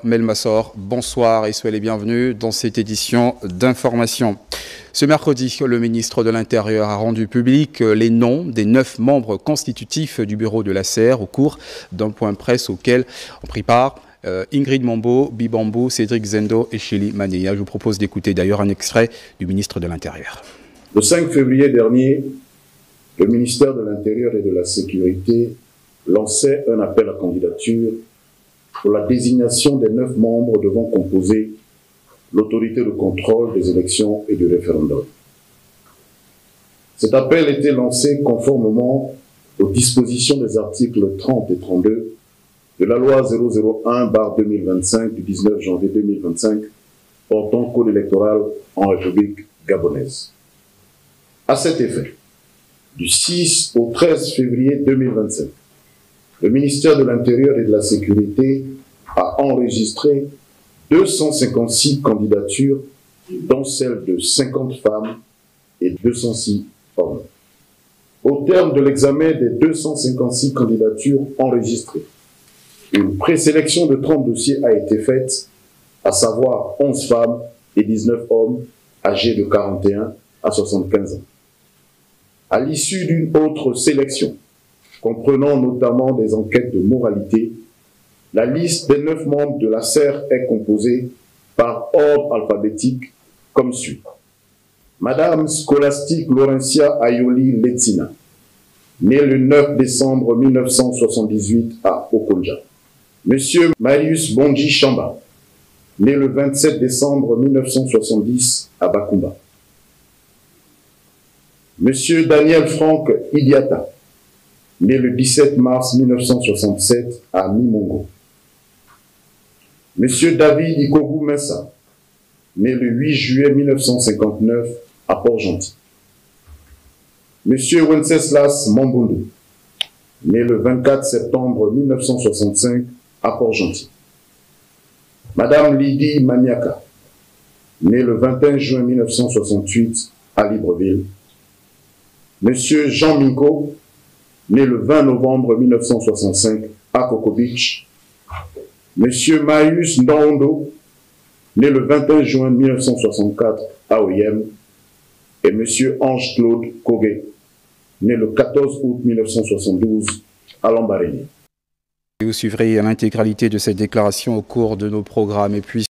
Melmassor, bonsoir et soyez les bienvenus dans cette édition d'information. Ce mercredi, le ministre de l'Intérieur a rendu public les noms des 9 membres constitutifs du bureau de l'ACR au cours d'un point presse auquel ont pris part Ingrid Mambo, Bibambou, Cédric Zendo et Chélie Manéa. Je vous propose d'écouter d'ailleurs un extrait du ministre de l'Intérieur. Le 5 février dernier, le ministère de l'Intérieur et de la Sécurité lançait un appel à candidature pour la désignation des 9 membres devant composer l'autorité de contrôle des élections et du référendum. Cet appel était lancé conformément aux dispositions des articles 30 et 32 de la loi 001/2025 du 19 janvier 2025 portant code électoral en République gabonaise. À cet effet, du 6 au 13 février 2025, le ministère de l'Intérieur et de la Sécurité a enregistré 256 candidatures, dont celles de 50 femmes et 206 hommes. Au terme de l'examen des 256 candidatures enregistrées, une présélection de 30 dossiers a été faite, à savoir 11 femmes et 19 hommes âgés de 41 à 75 ans. À l'issue d'une autre sélection, comprenant notamment des enquêtes de moralité, la liste des 9 membres de la CER est composée par ordre alphabétique comme suit. Madame Scholastique Laurentia Ayoli Letsina, née le 9 décembre 1978 à Okonja. Monsieur Marius Bonji Chamba, né le 27 décembre 1970 à Bakumba. Monsieur Daniel Franck Idiata, né le 17 mars 1967 à Mimongo. Monsieur David Ikogu Mensa, né le 8 juillet 1959 à Port-Gentil. Monsieur Wenceslas Mambondo, né le 24 septembre 1965 à Port-Gentil. Madame Lydie Maniaka, née le 21 juin 1968 à Libreville. Monsieur Jean Minko, né le 20 novembre 1965 à Coco Beach. Monsieur Marius Ndondo, né le 21 juin 1964 à Oyem. Et Monsieur Ange-Claude Kogé, né le 14 août 1972 à Lambaréné. Vous suivrez l'intégralité de cette déclaration au cours de nos programmes. Et puis